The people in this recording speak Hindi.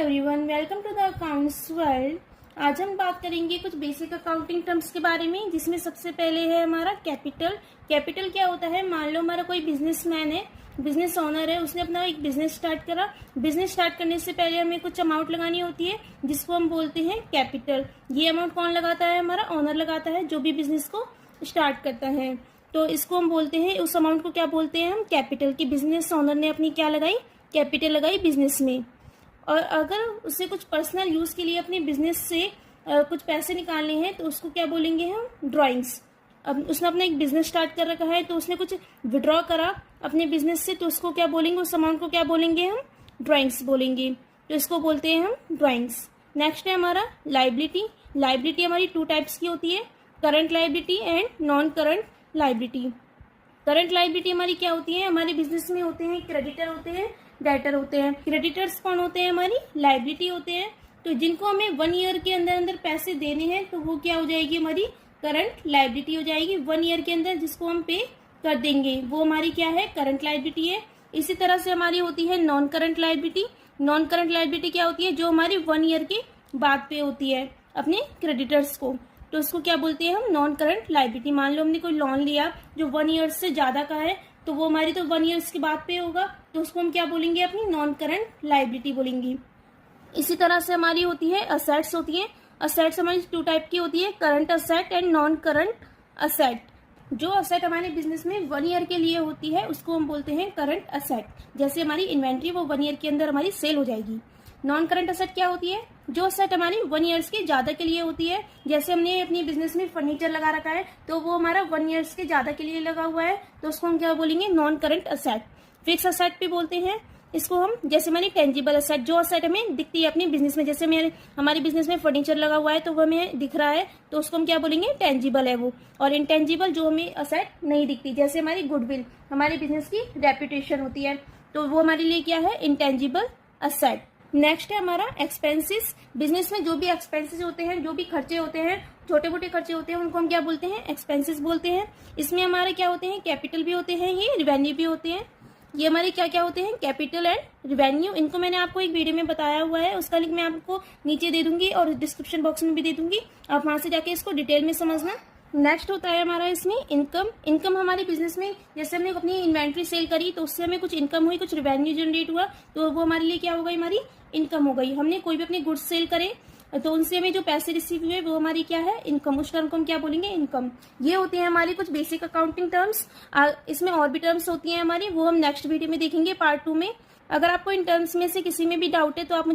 Everyone, welcome to the accounts world. आज हम बात करेंगे कुछ बेसिक अकाउंटिंग टर्म्स के बारे में, जिसमें सबसे पहले है हमारा कैपिटल। कैपिटल क्या होता है? मान लो हमारा कोई बिजनेसमैन है, बिजनेस ओनर है, उसने अपना एक बिजनेस स्टार्ट करा। बिजनेस स्टार्ट करने से पहले हमें कुछ अमाउंट लगानी होती है, जिसको हम बोलते हैं कैपिटल। ये अमाउंट कौन लगाता है? हमारा ओनर लगाता है, जो भी बिजनेस को स्टार्ट करता है। तो इसको हम बोलते हैं, उस अमाउंट को क्या बोलते हैं हम? कैपिटल। की बिजनेस ओनर ने अपनी क्या लगाई? कैपिटल लगाई बिजनेस में। और अगर उसे कुछ पर्सनल यूज के लिए अपने बिजनेस से कुछ पैसे निकालने हैं, तो उसको क्या बोलेंगे हम? ड्राइंग्स। अब उसने अपना एक बिजनेस स्टार्ट कर रखा है, तो उसने कुछ विड्रॉ करा अपने बिजनेस से, तो उसको क्या बोलेंगे? उस अमाउंट को क्या बोलेंगे हम? ड्राइंग्स बोलेंगे। तो इसको बोलते हैं हम ड्राइंग्स। नेक्स्ट है हमारा लाइबिलिटी। लाइबिलिटी हमारी टू टाइप्स की होती है, current liability and non current liability. Current liability हमारी क्या होती है? हमारे बिजनेस में होते हैं क्रेडिटर होते हैं, डेटर होते हैं। क्रेडिटर्स कौन होते हैं? हमारी लाइबिलिटी होते हैं। तो जिनको हमें 1 ईयर के अंदर अंदर पैसे देने हैं, तो वो क्या हो जाएगी? हमारी करंट लाइबिलिटी हो जाएगी। 1 ईयर के अंदर जिसको हम पे कर देंगे, वो हमारी क्या है? करंट लाइबिलिटी है। इसी तरह से हमारी होती है non current liability. Non current liability क्या होती है? जो हमारी 1 ईयर के बाद पे होती है अपने क्रेडिटर्स को, तो उसको क्या बोलते हैं हम? Non current liability. मान लो हमने कोई लोन लिया जो 1 ईयर से ज्यादा का है, तो वो हमारी तो 1 ईयर्स के बाद पे होगा, तो उसको हम क्या बोलेंगे? अपनी नॉन करंट लाइबिलिटी बोलेंगे। इसी तरह से हमारी होती है असेट्स होती है। असेट्स हमारी 2 टाइप की होती है, current asset and non current asset. जो असेट हमारे बिजनेस में 1 ईयर के लिए होती है, उसको हम बोलते हैं करंट असेट। जैसे हमारी इन्वेंट्री, वो 1 ईयर के अंदर हमारी सेल हो जाएगी। नॉन करंट असेट क्या होती है? जो असेट हमारी 1 ईयर्स के ज्यादा के लिए होती है। जैसे हमने अपनी बिजनेस में फर्नीचर लगा रखा है, तो वो हमारा 1 ईयर्स के ज्यादा के लिए लगा हुआ है, तो उसको हम क्या बोलेंगे? Non current asset. Fix asset भी बोलते हैं इसको हम। जैसे हमारी टेंजिबल असेट, जो असेट हमें दिखती है अपने बिजनेस में, जैसे हमारे बिजनेस में फर्नीचर लगा हुआ है, तो वो हमें दिख रहा है, तो उसको हम क्या बोलेंगे? टेंजिबल है वो। और इनटेंजिबल जो हमें असेट नहीं दिखती, जैसे हमारी गुडविल, हमारे बिजनेस की रेपुटेशन होती है, तो वो हमारे लिए क्या है? Intangible asset. नेक्स्ट है हमारा एक्सपेंसेस। बिजनेस में जो भी एक्सपेंसेस होते हैं, जो भी खर्चे होते हैं, छोटे मोटे खर्चे होते हैं, उनको हम क्या बोलते हैं? एक्सपेंसेस बोलते हैं। इसमें हमारे क्या होते हैं? कैपिटल भी होते हैं, ये रिवेन्यू भी होते हैं। ये हमारे क्या क्या होते हैं? Capital and revenue. इनको मैंने आपको एक वीडियो में बताया हुआ है, उसका लिंक मैं आपको नीचे दे दूंगी और डिस्क्रिप्शन बॉक्स में भी दे दूंगी, आप वहां से जाके इसको डिटेल में समझना। नेक्स्ट होता है हमारा इसमें इनकम। इनकम हमारे बिजनेस में, जैसे हमने अपनी इन्वेंट्री सेल करी, तो उससे हमें कुछ इनकम हुई, कुछ रेवेन्यू जनरेट हुआ, तो वो हमारे लिए क्या हो गई? हमारी इनकम हो गई। हमने कोई भी अपने गुड्स सेल करे, तो उनसे हमें जो पैसे रिसीव हुए, वो हमारी क्या है? इनकम। उस टर्म को हम क्या बोलेंगे? इनकम। ये होती है हमारी कुछ बेसिक अकाउंटिंग टर्म्स। इसमें और भी टर्म्स होती हैं हमारी, वो हम नेक्स्ट वीडियो में देखेंगे, पार्ट 2 में। अगर आपको इन टर्म्स में से किसी में भी डाउट है, तो आप